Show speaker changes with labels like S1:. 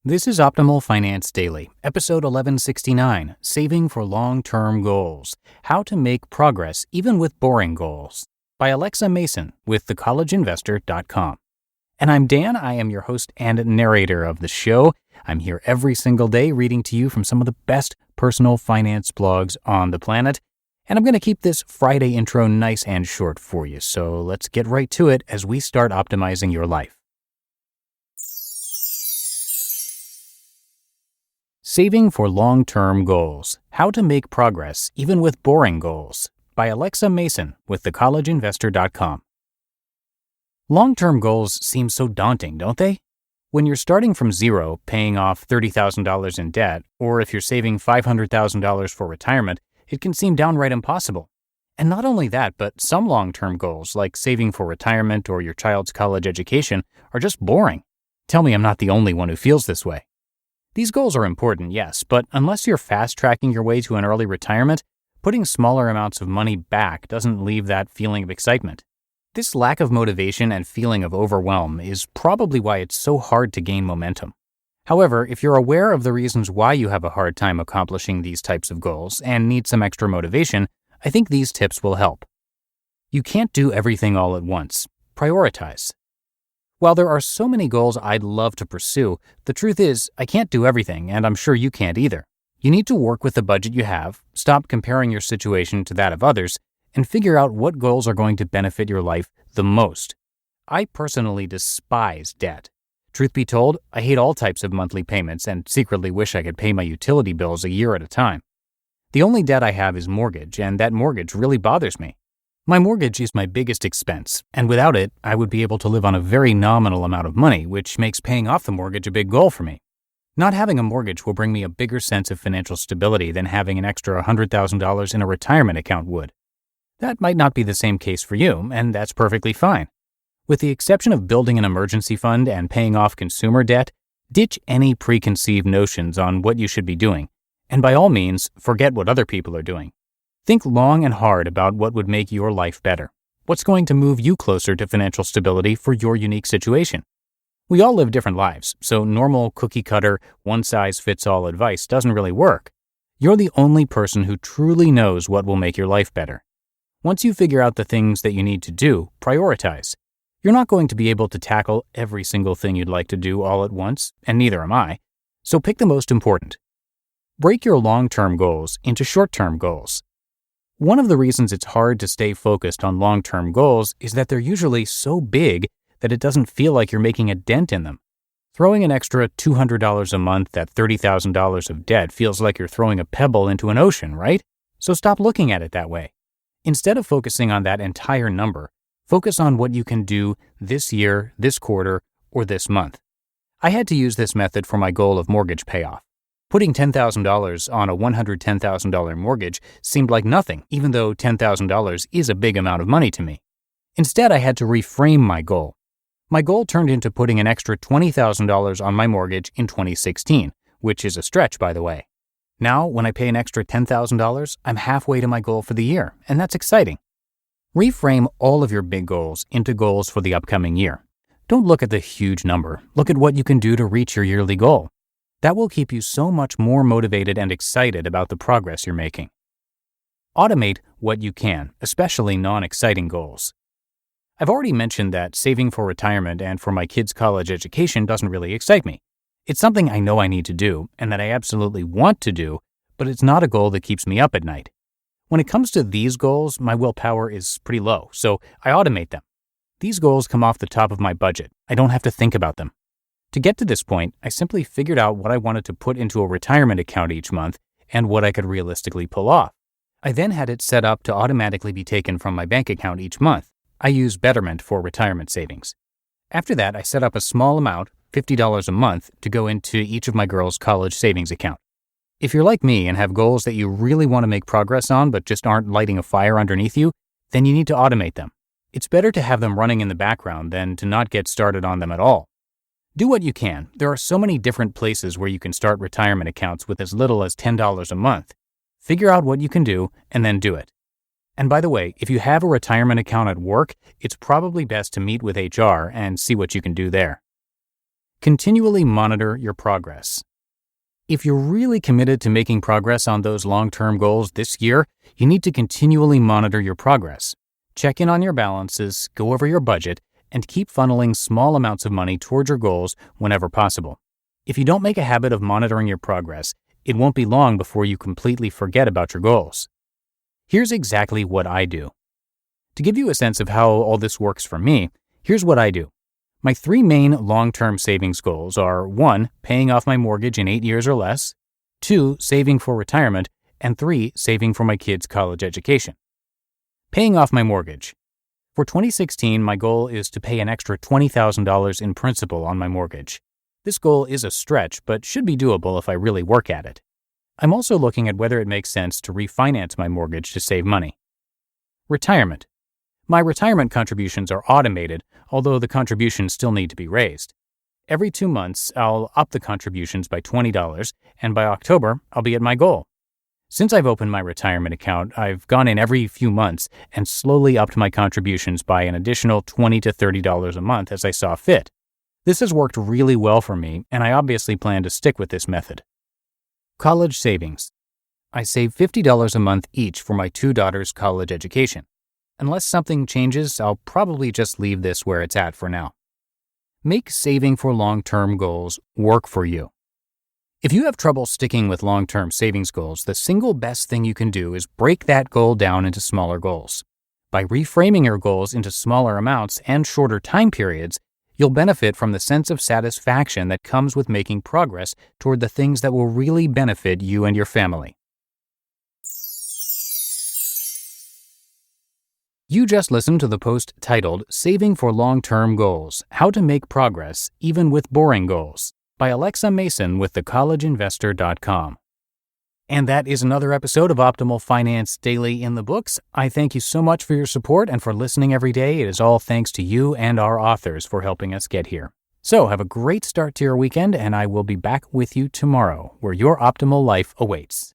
S1: This is Optimal Finance Daily, episode 1169, Saving for Long-Term Goals, How to Make Progress Even with Boring Goals, by Alexa Mason with thecollegeinvestor.com. And I'm Dan, I am your host and narrator of the show. I'm here every single day reading to you from some of the best personal finance blogs on the planet. And I'm going to keep this Friday intro nice and short for you, so let's get right to it as we start optimizing your life. Saving for Long-Term Goals, How to Make Progress Even with Boring Goals, by Alexa Mason with thecollegeinvestor.com. Long-term goals seem so daunting, don't they? When you're starting from zero, paying off $30,000 in debt, or if you're saving $500,000 for retirement, it can seem downright impossible. And not only that, but some long-term goals, like saving for retirement or your child's college education, are just boring. Tell me I'm not the only one who feels this way. These goals are important, yes, but unless you're fast-tracking your way to an early retirement, putting smaller amounts of money back doesn't leave that feeling of excitement. This lack of motivation and feeling of overwhelm is probably why it's so hard to gain momentum. However, if you're aware of the reasons why you have a hard time accomplishing these types of goals and need some extra motivation, I think these tips will help. You can't do everything all at once. Prioritize. While there are so many goals I'd love to pursue, the truth is I can't do everything, and I'm sure you can't either. You need to work with the budget you have, stop comparing your situation to that of others, and figure out what goals are going to benefit your life the most. I personally despise debt. Truth be told, I hate all types of monthly payments and secretly wish I could pay my utility bills a year at a time. The only debt I have is mortgage, and that mortgage really bothers me. My mortgage is my biggest expense, and without it, I would be able to live on a very nominal amount of money, which makes paying off the mortgage a big goal for me. Not having a mortgage will bring me a bigger sense of financial stability than having an extra $100,000 in a retirement account would. That might not be the same case for you, and that's perfectly fine. With the exception of building an emergency fund and paying off consumer debt, ditch any preconceived notions on what you should be doing, and by all means, forget what other people are doing. Think long and hard about what would make your life better. What's going to move you closer to financial stability for your unique situation? We all live different lives, so normal cookie-cutter, one-size-fits-all advice doesn't really work. You're the only person who truly knows what will make your life better. Once you figure out the things that you need to do, prioritize. You're not going to be able to tackle every single thing you'd like to do all at once, and neither am I. So pick the most important. Break your long-term goals into short-term goals. One of the reasons it's hard to stay focused on long-term goals is that they're usually so big that it doesn't feel like you're making a dent in them. Throwing an extra $200 a month at $30,000 of debt feels like you're throwing a pebble into an ocean, right? So stop looking at it that way. Instead of focusing on that entire number, focus on what you can do this year, this quarter, or this month. I had to use this method for my goal of mortgage payoff. Putting $10,000 on a $110,000 mortgage seemed like nothing, even though $10,000 is a big amount of money to me. Instead, I had to reframe my goal. My goal turned into putting an extra $20,000 on my mortgage in 2016, which is a stretch, by the way. Now, when I pay an extra $10,000, I'm halfway to my goal for the year, and that's exciting. Reframe all of your big goals into goals for the upcoming year. Don't look at the huge number. Look at what you can do to reach your yearly goal. That will keep you so much more motivated and excited about the progress you're making. Automate what you can, especially non-exciting goals. I've already mentioned that saving for retirement and for my kids' college education doesn't really excite me. It's something I know I need to do and that I absolutely want to do, but it's not a goal that keeps me up at night. When it comes to these goals, my willpower is pretty low, so I automate them. These goals come off the top of my budget. I don't have to think about them. To get to this point, I simply figured out what I wanted to put into a retirement account each month and what I could realistically pull off. I then had it set up to automatically be taken from my bank account each month. I use Betterment for retirement savings. After that, I set up a small amount, $50 a month, to go into each of my girls' college savings account. If you're like me and have goals that you really want to make progress on but just aren't lighting a fire underneath you, then you need to automate them. It's better to have them running in the background than to not get started on them at all. Do what you can. There are so many different places where you can start retirement accounts with as little as $10 a month. Figure out what you can do and then do it. And by the way, if you have a retirement account at work, it's probably best to meet with HR and see what you can do there. Continually monitor your progress. If you're really committed to making progress on those long-term goals this year, you need to continually monitor your progress. Check in on your balances, go over your budget, and keep funneling small amounts of money towards your goals whenever possible. If you don't make a habit of monitoring your progress, it won't be long before you completely forget about your goals. Here's exactly what I do. To give you a sense of how all this works for me, here's what I do. My 3 main long-term savings goals are 1. Paying off my mortgage in 8 years or less, 2. Saving for retirement, and 3. Saving for my kids' college education. Paying off my mortgage. For 2016, my goal is to pay an extra $20,000 in principal on my mortgage. This goal is a stretch, but should be doable if I really work at it. I'm also looking at whether it makes sense to refinance my mortgage to save money. Retirement. My retirement contributions are automated, although the contributions still need to be raised. Every 2 months, I'll up the contributions by $20, and by October, I'll be at my goal. Since I've opened my retirement account, I've gone in every few months and slowly upped my contributions by an additional $20 to $30 a month as I saw fit. This has worked really well for me, and I obviously plan to stick with this method. College savings. I save $50 a month each for my 2 daughters' college education. Unless something changes, I'll probably just leave this where it's at for now. Make saving for long-term goals work for you. If you have trouble sticking with long-term savings goals, the single best thing you can do is break that goal down into smaller goals. By reframing your goals into smaller amounts and shorter time periods, you'll benefit from the sense of satisfaction that comes with making progress toward the things that will really benefit you and your family. You just listened to the post titled Saving for Long-Term Goals: How to Make Progress Even with Boring Goals by Alexa Mason with thecollegeinvestor.com. And that is another episode of Optimal Finance Daily in the books. I thank you so much for your support and for listening every day. It is all thanks to you and our authors for helping us get here. So have a great start to your weekend, and I will be back with you tomorrow, where your optimal life awaits.